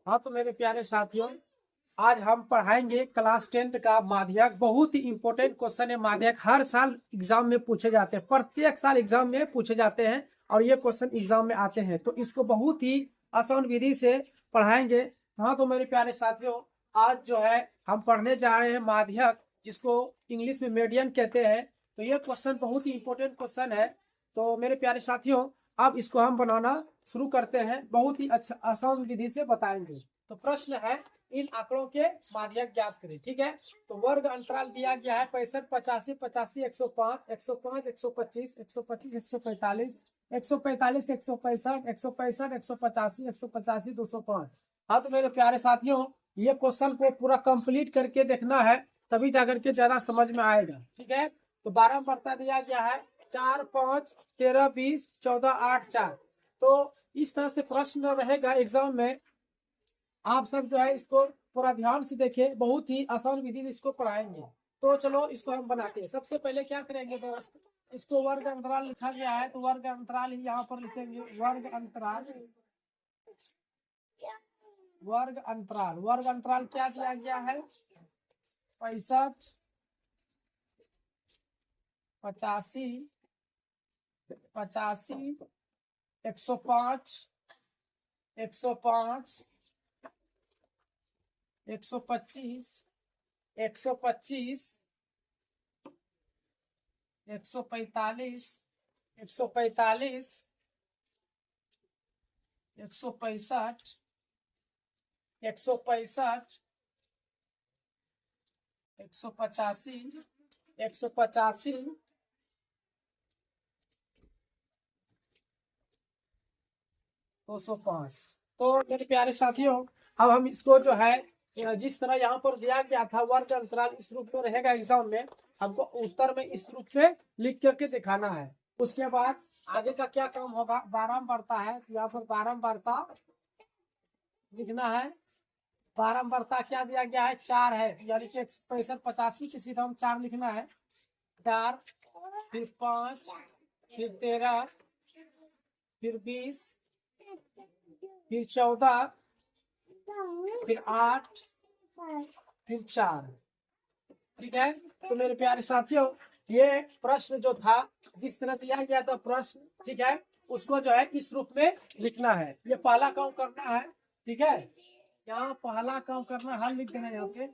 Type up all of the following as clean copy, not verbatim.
हाँ तो मेरे प्यारे साथियों, आज हम पढ़ाएंगे क्लास 10th का माध्यक। बहुत ही इंपॉर्टेंट क्वेश्चन है माध्यक। हर साल एग्जाम में पूछे जाते हैं, प्रत्येक साल एग्जाम में पूछे जाते हैं और ये क्वेश्चन एग्जाम में आते हैं, तो इसको बहुत ही आसान विधि से पढ़ाएंगे। हाँ तो मेरे प्यारे साथियों, आज जो है हम पढ़ने जा रहे हैं माध्यक, जिसको इंग्लिश में मीडियन कहते हैं। तो ये क्वेश्चन बहुत ही इंपॉर्टेंट क्वेश्चन है। तो मेरे प्यारे साथियों, अब इसको हम बनाना शुरू करते हैं। बहुत ही अच्छा आसान विधि से बताएंगे। तो प्रश्न है, इन आंकड़ों के माध्यक ज्ञात करें। ठीक है, तो वर्ग अंतराल दिया गया है 65, 85, 85, 105, 105, 125, 125, 145, 145, 165, 165, 185, 185, 205। हाँ तो मेरे प्यारे साथियों, ये क्वेश्चन को पूरा कंप्लीट करके देखना है, तभी जाकर के ज्यादा समझ में आएगा। ठीक है, तो 12 पढ़ता दिया गया है 4, 5, 13, 20, 14, 8, 4। तो इस तरह से प्रश्न रहेगा एग्जाम में। आप सब जो है इसको पूरा ध्यान से देखें, बहुत ही आसान विधि से इसको पढ़ाएंगे। तो चलो इसको हम बनाते हैं। सबसे पहले क्या करेंगे दोस्त, इसको वर्ग अंतराल लिखा गया है तो वर्ग अंतराल ही यहाँ पर लिखेंगे। वर्ग अंतराल, वर्ग अंतराल, वर्ग अंतराल क्या दिया गया है? 65, 85, 85, 105, 105, 125, 125, 145, 145, 165, 165, 185, 185, 205। तो मेरे प्यारे साथियों, अब हम इसको जो है जिस तरह यहाँ पर दिया गया था वर्ग अंतराल, इस रूप में रहेगा एग्जाम में। हमको उत्तर में इस रूप में लिख करके दिखाना है। उसके बाद आगे का क्या काम होगा, बारंबारता है तो यहाँ पर बारंबारता लिखना है। बारंबारता क्या दिया गया है? 4 है, यानी कि 65, 85 की सीधा हम 4 लिखना है। 4, फिर 5, फिर 13, फिर 20, फिर 14, फिर 8, फिर 4। ठीक है, तो मेरे प्यारे साथियों, ये प्रश्न जो था, जिस तरह दिया गया था प्रश्न, ठीक है, उसको जो है इस रूप में लिखना है। ये पहला काम करना है। ठीक है, यहाँ पहला काम करना, हल लिख देना यहाँ पे।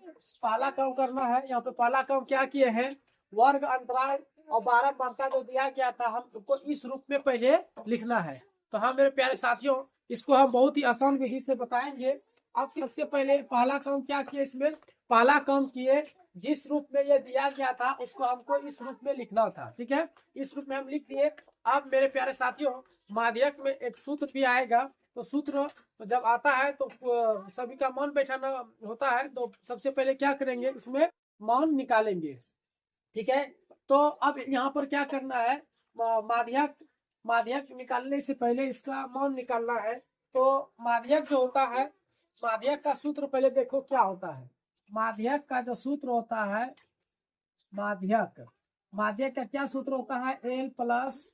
पहला काम करना है, यहाँ पे पहला काम क्या किए हैं, वर्ग अंतराल और बारंबारता जो दिया गया था, हम उसको इस रूप में पहले लिखना है। तो हाँ मेरे प्यारे साथियों, इसको हम बहुत ही आसान विधि से बताएंगे। अब सबसे पहले पहला काम क्या किए, इसमें पहला काम किए, जिस रूप में ये दिया गया था उसको हमको इस रूप में लिखना था। ठीक है, इस रूप में हम लिख दिए। अब मेरे प्यारे साथियों, माध्यक में एक सूत्र भी आएगा। तो सूत्र जब आता है तो सभी का मान बैठाना होता है। तो सबसे पहले क्या करेंगे, इसमें मान निकालेंगे। ठीक है, तो अब यहाँ पर क्या करना है, माध्यक, माध्यक निकालने से पहले इसका मान निकालना है। तो माध्यक जो होता है, माध्यक का सूत्र पहले देखो क्या होता है। माध्यक का जो सूत्र होता है, माध्यक, माध्यक का क्या सूत्र होता है, एल प्लस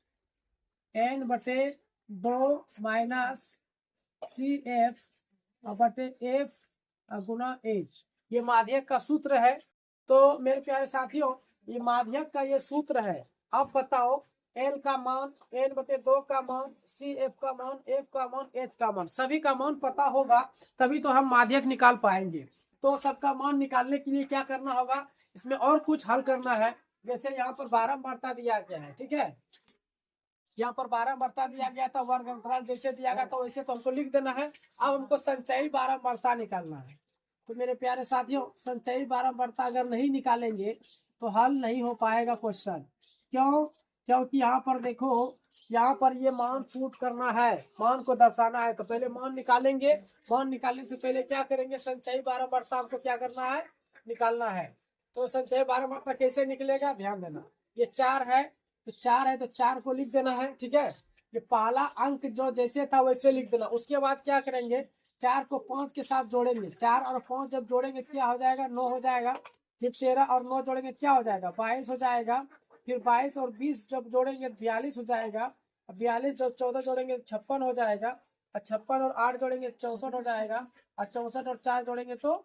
एन बटे 2 माइनस सी एफ बटे एफ गुना एच। ये माध्यक का सूत्र है। तो मेरे प्यारे साथियों, ये माध्यक का ये सूत्र है। अब बताओ, एल का मान, एन बटे 2 का मान, सी एफ का मान, एफ का मान, एच का मान, सभी का मान पता होगा तभी तो हम माध्यक निकाल पाएंगे। तो सबका मान निकालने के लिए क्या करना होगा, इसमें और कुछ हल करना है। जैसे यहाँ पर बारंबारता दिया गया है। ठीक है, यहाँ पर बारंबारता दिया गया था, वर्ग अंतराल जैसे दिया गया था वैसे तो हमको लिख देना है। अब हमको संचयी बारंबारता निकालना है। तो मेरे प्यारे साथियों, संचयी बारंबारता अगर नहीं निकालेंगे तो हल नहीं हो पाएगा क्वेश्चन। क्यों? क्योंकि यहाँ पर देखो, यहाँ पर ये मान पुट करना है, मान को दर्शाना है। तो पहले मान निकालेंगे। मान निकालने से पहले क्या करेंगे, संचयी बारंबारता हमको क्या करना है, निकालना है। तो संचयी बारंबारता कैसे निकलेगा, ध्यान देना। ये 4 है, तो 4 है तो 4 को लिख देना है। ठीक है, ये पहला अंक जो जैसे था वैसे लिख देना। उसके बाद क्या करेंगे, 4 को 5 के साथ जोड़ेंगे। 4 और 5 जब जोड़ेंगे क्या हो जाएगा, 9 हो जाएगा। फिर 13 और 9 जोड़ेंगे क्या हो जाएगा, 22 हो जाएगा। फिर 22 और 20 जब जोड़ेंगे 42 हो जाएगा। 42 जब 14 जोड़ेंगे 56 हो जाएगा। और 56 और 8 जोड़ेंगे 64 हो जाएगा, और 64 और 4 जोड़ेंगे तो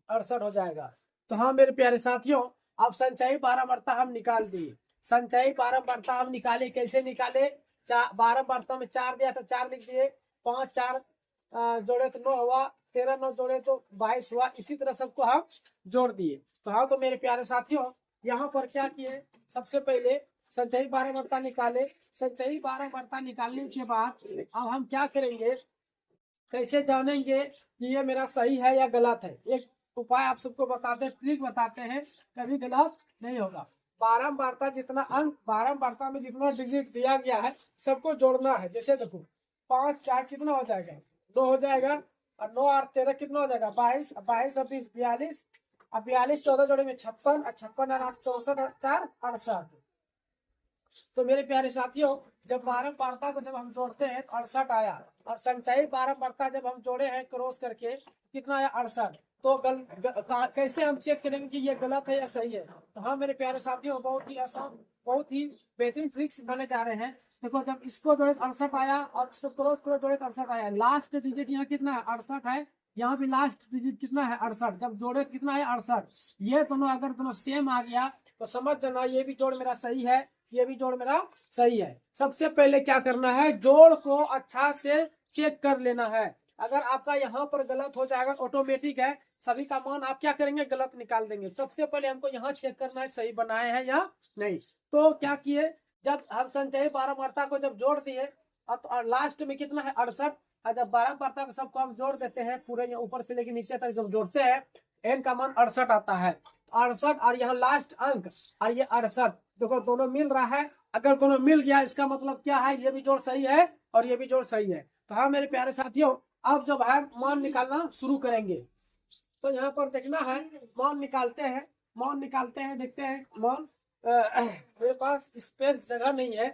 68 हो जाएगा। तो हाँ मेरे प्यारे साथियों, अब संचयी बारंबारता हम निकाल दिए। संचयी बारंबारता हम निकाले, कैसे निकाले? बारंबारता में 4 दिया तो 4 लिख दिए, 5 4 जोड़े तो 9 हुआ, 13 9 जोड़े तो 22 हुआ। इसी तरह सबको हम जोड़ दिए। तो हाँ तो मेरे प्यारे साथियों, यहाँ पर क्या किए, सबसे पहले संचयी बारंबारता निकाले। संचयी बारंबारता निकालने के बाद अब हम क्या करेंगे, कैसे जानेंगे कि ये मेरा सही है या गलत है? एक उपाय आप सबको बताते हैं, ट्रिक बताते हैं, कभी गलत नहीं होगा। बारंबारता जितना अंक, बारंबारता में जितना डिजिट दिया गया है सबको जोड़ना है। जैसे देखो 5 4 कितना हो जाएगा, 2 हो जाएगा, और 9 और 13 कितना हो जाएगा, 22, 22 और 20 42, अब 42 14 जोड़ेंगे 56, और 56 और 8 64 और 4 68। तो मेरे प्यारे साथियों, जब बारंबारता को जब हम जोड़ते हैं तो 68 आया, और संचयी बारंबारता जब हम जोड़े हैं क्रॉस करके कितना आया, 68। तो कैसे हम चेक करेंगे कि ये गलत है या सही है? तो हाँ मेरे प्यारे साथियों, बहुत ही आसान, बहुत ही बेहतरीन ट्रिक सिखाने जा रहे हैं। देखो जब इसको जोड़े 68 आया, और क्रॉस को जोड़े 68 आया, लास्ट डिजिट यहाँ कितना है, 68 है, यहाँ भी लास्ट डिजिट कितना है, 68। जब जोड़े कितना है, 68। ये दोनों अगर दोनों सेम आ गया तो समझ जाना ये भी जोड़ मेरा सही है, ये भी जोड़ मेरा सही है। सबसे पहले क्या करना है, जोड़ को अच्छा से चेक कर लेना है। अगर आपका यहाँ पर गलत हो जाएगा, ऑटोमेटिक है, सभी का मान आप क्या करेंगे, गलत निकाल देंगे। सबसे पहले हमको यहाँ चेक करना है सही बनाए हैं या नहीं। तो क्या किए, जब हम संचयी बारंबारता को जब जोड़ दिए, तो लास्ट में कितना है, 68। और जब बारंबारता को सबको हम जोड़ देते हैं पूरे ऊपर से लेकर नीचे तक जब जोड़ते हैं, एन का मान 68 आता है। 68 और यहाँ लास्ट अंक और ये 68, देखो दोनों मिल रहा है। अगर दोनों मिल गया इसका मतलब क्या है, ये भी जोड़ सही है और ये भी जोड़ सही है। तो हाँ मेरे प्यारे साथियों, अब जब है मान निकालना शुरू करेंगे, तो यहाँ पर देखना है, मान निकालते हैं, मान निकालते हैं, देखते हैं मान। मेरे पास स्पेस जगह नहीं है,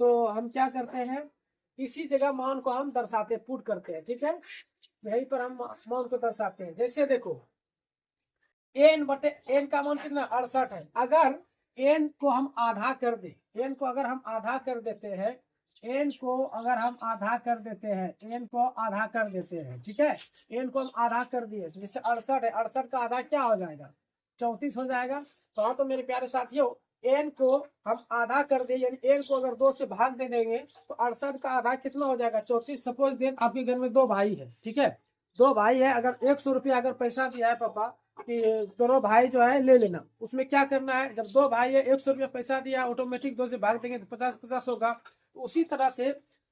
तो हम क्या करते हैं, इसी जगह मान को हम दर्शाते, पुट करते हैं, ठीक है, यहीं पर हम मान को दर्शाते हैं। जैसे देखो एन बटे एन का मान कितना, 68 है। अगर एन को हम आधा कर दे, एन को अगर हम आधा कर देते हैं, एन को अगर हम आधा कर देते हैं, एन को आधा कर देते हैं, ठीक है, एन को हम आधा कर दिए, जैसे 68 है, 68 का आधा क्या हो जाएगा, 34 हो जाएगा। तो हाँ तो मेरे प्यारे साथियों, एन को हम आधा कर दे, यानी एन को अगर 2 से भाग दे देंगे तो 68 का आधा कितना हो जाएगा, 34। सपोज देन आपके घर में 2 भाई है, ठीक है, 2 भाई है, अगर 100 रुपया अगर पैसा दिया है पापा कि दोनों भाई जो है ले लेना, उसमें क्या करना है, जब 2 भाई है 100 रुपया पैसा दिया, ऑटोमेटिक 2 से भाग देंगे तो 50 50 होगा। तो उसी तरह से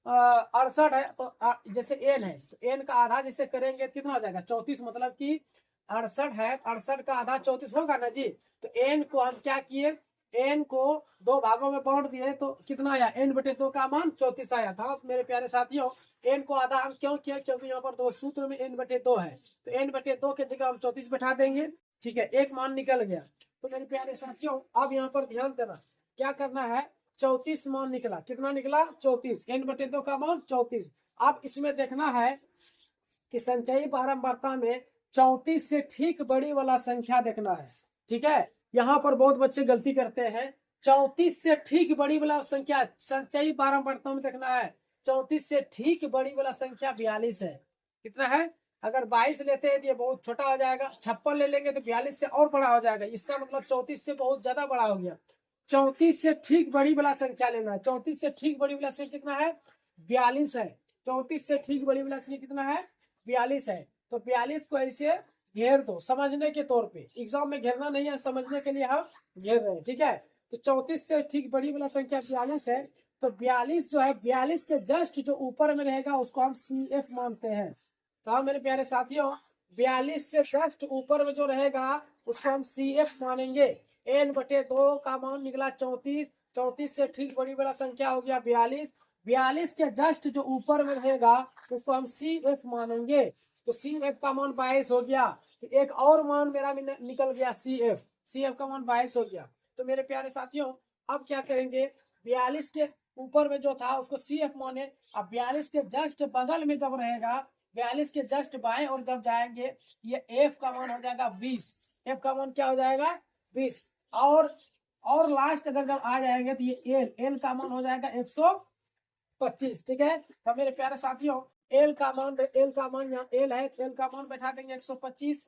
68 है, तो जैसे एन है, तो एन का आधा जैसे करेंगे कितना हो जाएगा, 34। मतलब कि 68 है, 68 का आधा 34 होगा ना जी। तो एन को हम क्या किए, एन को 2 भागों में बांट दिए, तो कितना आया, एन बटे 2 का मान 34 आया था। मेरे प्यारे साथियों, एन को आधा हम क्यों किया, क्योंकि यहाँ पर 2 सूत्र में एन बटे 2 है, तो एन बटे 2 के जगह हम 34 बैठा देंगे, ठीक है, एक मान निकल गया। तो मेरे प्यारे साथियों, अब यहाँ पर ध्यान देना, क्या करना है, 34 मान निकला, कितना निकला, 34, एन बटे 2 का मान 34। अब इसमें देखना है कि संचयी बारंबारता में 34 से ठीक बड़ी वाला संख्या देखना है, ठीक है। यहाँ पर बहुत बच्चे गलती करते हैं, 34 से ठीक बड़ी वाला संख्या संचयी बारंबारता में देखना है। 34 से ठीक बड़ी वाला संख्या 42 है। कितना है, अगर 22 लेते हैं तो ये बहुत छोटा हो जाएगा, 56 ले लेंगे तो 42 से और बड़ा हो जाएगा, इसका मतलब 34 से बहुत ज्यादा बड़ा हो गया। 34 से ठीक बड़ी वाला संख्या लेना है। 34 से ठीक बड़ी वाला संख्या कितना है, 42 है। 34 से ठीक बड़ी वाला संख्या कितना है, 42 है। तो 42 को ऐसे घेर दो, समझने के तौर पे, एग्जाम में घेरना नहीं है, समझने के लिए हम घेर रहे हैं, ठीक है। तो 34 से ठीक बड़ी वाला संख्या 42 है। तो 42 जो है, 42 के जस्ट जो ऊपर में रहेगा उसको हम CF मानते हैं। तो हाँ मेरे प्यारे साथियों, 42 से जस्ट ऊपर में जो रहेगा उसको हम CF मानेंगे। एन बटे 2 का मान निकला 34, 34 से ठीक बड़ी वाला संख्या हो गया 42, 42 के जस्ट जो ऊपर में रहेगा उसको हम CF मानेंगे। तो CF का मान 22 हो गया। तो एक और मान मेरा निकल गया CF का मान 22 हो गया। तो मेरे प्यारे साथियों, अब क्या करेंगे, 42 के ऊपर में जो था उसको CF माने। अब 42 के जस्ट बगल में जब रहेगा, 42 के जस्ट बाएं और जब जाएंगे, ये F का मान हो जाएगा 20। F का मान क्या हो जाएगा, 20। और लास्ट अगर जब आ जाएंगे तो ये L का मान हो जाएगा 25, ठीक है। तो मेरे प्यारे साथियों एल का मान यहाँ एल है, एल का मान बैठा देंगे 125।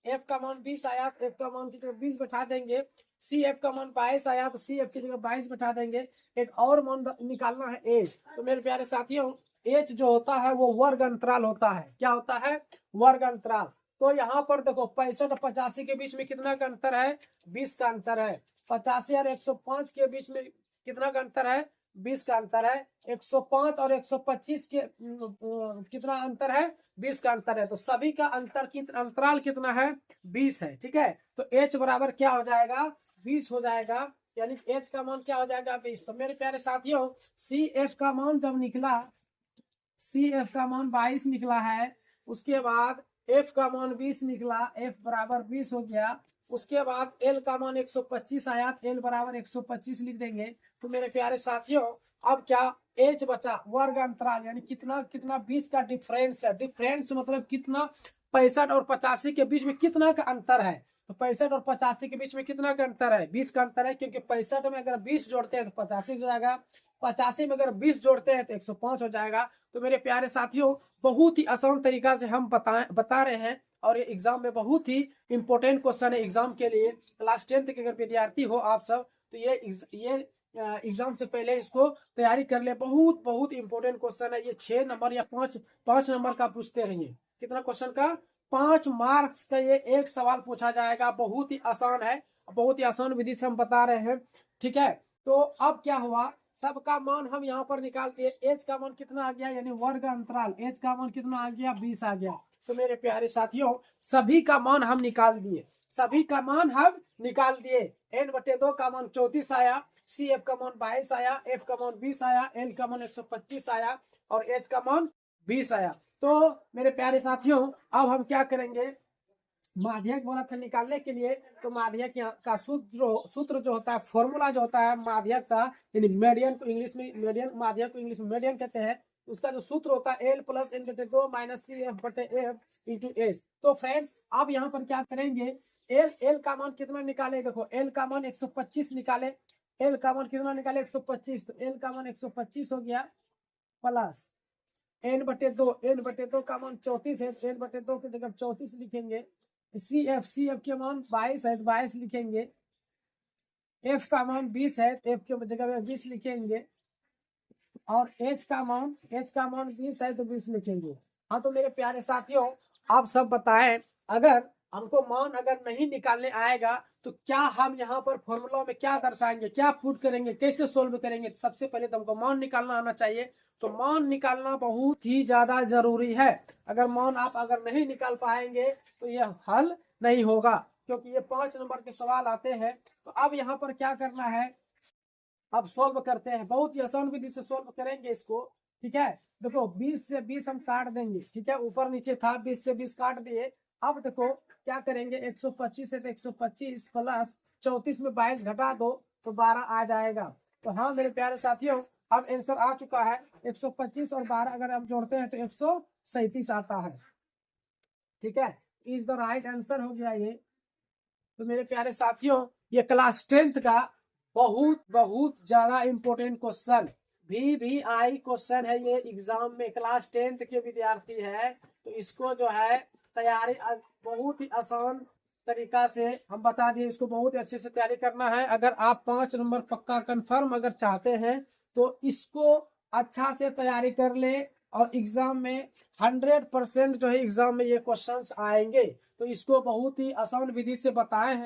एफ का मान 20 आया, एफ का मान की जगह 20 बैठा देंगे। सी एफ का मान 22 आया, तो सी एफ की जगह 22 बैठा देंगे। एक और मान निकालना है एच। तो मेरे प्यारे साथियों एच जो होता है वो वर्ग अंतराल होता है। क्या होता है? वर्ग अंतराल। तो यहाँ पर देखो 65 और 85 के बीच में कितना का अंतर है? 20 का अंतर है। 85 और 105 के बीच में कितना का अंतर है? 20 का अंतर है। 105 और 125 के कितना अंतर है? 20 का अंतर है। तो सभी का अंतराल कितना है? 20 है, ठीक है। तो h बराबर क्या हो जाएगा? 20 हो जाएगा, यानी h का मान क्या हो जाएगा? 20। तो मेरे प्यारे साथियों सी एफ का मान जब निकला, सी एफ का मान 22 निकला है, उसके बाद एफ का मान 20 निकला, एफ बराबर 20 हो गया। उसके बाद एल का मान 125 आया, एल बराबर 125 लिख देंगे। तो मेरे प्यारे साथियों अब क्या एच बचा? वर्ग अंतराल, यानी कितना कितना 20 का डिफरेंस है। डिफरेंस मतलब कितना? 65 और 85 के बीच में कितना का अंतर है? तो 65 और 85 के बीच में कितना का अंतर है? 20 का अंतर है, क्योंकि 65 में अगर 20 जोड़ते हैं तो 85 हो जाएगा, 85 में अगर 20 जोड़ते हैं तो 105 हो जाएगा। तो मेरे प्यारे साथियों बहुत ही आसान तरीका से हम बता रहे हैं, और ये एग्जाम में बहुत ही इंपॉर्टेंट क्वेश्चन है एग्जाम के लिए। क्लास 10 के अगर विद्यार्थी हो आप सब, तो ये एग्जाम से पहले इसको तैयारी कर ले। बहुत बहुत इंपॉर्टेंट क्वेश्चन है ये। 6 नंबर या 5 नंबर का पूछते हैं। ये कितना क्वेश्चन का? 5 मार्क्स का ये एक सवाल पूछा जाएगा। बहुत ही आसान है, बहुत ही आसान विधि से हम बता रहे हैं, ठीक है। तो अब क्या हुआ, सबका मान हम यहाँ पर निकालते हैं। एच का मान कितना आ गया? यानी वर्ग अंतराल, एच का मान कितना आ गया? 20 आ गया। तो मेरे प्यारे साथियों सभी का मान हम निकाल दिए, सभी का मान हम निकाल दिए। n/2 का मान 34 आया, सी एफ का मान 22 आया, एफ का मान 20 आया, एल का मान 125 आया, और एच का मान 20 आया। तो मेरे प्यारे साथियों अब हम क्या करेंगे, माध्यक बोला था निकालने के लिए। तो माध्यक का सूत्र जो होता है, फॉर्मूला जो होता है माध्यक का, यानी मीडियन को इंग्लिश में मीडियन, माध्यक को इंग्लिश में मीडियन कहते हैं। उसका जो सूत्र होता है L plus n/2 minus C F बटे एफ इंटू एच। तो फ्रेंड्स अब यहाँ पर क्या करेंगे, एल का मान कितना निकाले? देखो एल का मान 125 निकाले। एल का मान कितना निकाले? 125। तो एल का मान 125 हो गया, प्लस n/2 का मान 34 है, n/2 की जगह 34 लिखेंगे। सी एफ के मान 22 है, 22 लिखेंगे। एफ का मान 20 है, एफ के जगह में 20 लिखेंगे। और एच का मान 20 है तो 20 लिखेंगे। हाँ तो मेरे प्यारे साथियों आप सब बताएं, अगर हमको मान अगर नहीं निकालने आएगा तो क्या हम यहाँ पर फॉर्मूला में क्या दर्शाएंगे, क्या पुट करेंगे, कैसे सोल्व करेंगे? सबसे पहले तो हमको मान निकालना आना चाहिए। तो मान निकालना बहुत ही ज्यादा जरूरी है। अगर मान आप अगर नहीं निकाल पाएंगे तो यह हल नहीं होगा, क्योंकि ये 5 नंबर के सवाल आते हैं। तो अब यहाँ पर क्या करना है, अब सोल्व करते हैं। बहुत ही आसान विधि से सोल्व करेंगे इसको, ठीक है। देखो 20 से 20 हम काट देंगे, ठीक है, ऊपर नीचे था 20 से 20 काट दिए। अब देखो क्या करेंगे, 125 है तो 125 प्लस 34 में 22 घटा दो तो 12 आ जाएगा। तो हाँ मेरे प्यारे साथियों अब आंसर आ चुका है। 125 और 12 अगर हम जोड़ते हैं तो 137 आता है, ठीक है। इज द राइट आंसर हो गया ये। तो मेरे प्यारे साथियों ये क्लास 10th का बहुत बहुत ज्यादा इंपॉर्टेंट क्वेश्चन VVI क्वेश्चन है। ये एग्जाम में क्लास 10th के विद्यार्थी है तो इसको जो है तैयारी बहुत ही आसान तरीका से हम बता दिए। इसको बहुत ही अच्छे से तैयारी करना है। अगर आप 5 नंबर पक्का कंफर्म अगर चाहते हैं तो इसको अच्छा से तैयारी कर ले, और एग्जाम में 100% जो है एग्जाम में ये क्वेश्चंस आएंगे। तो इसको बहुत ही आसान विधि से बताए हैं।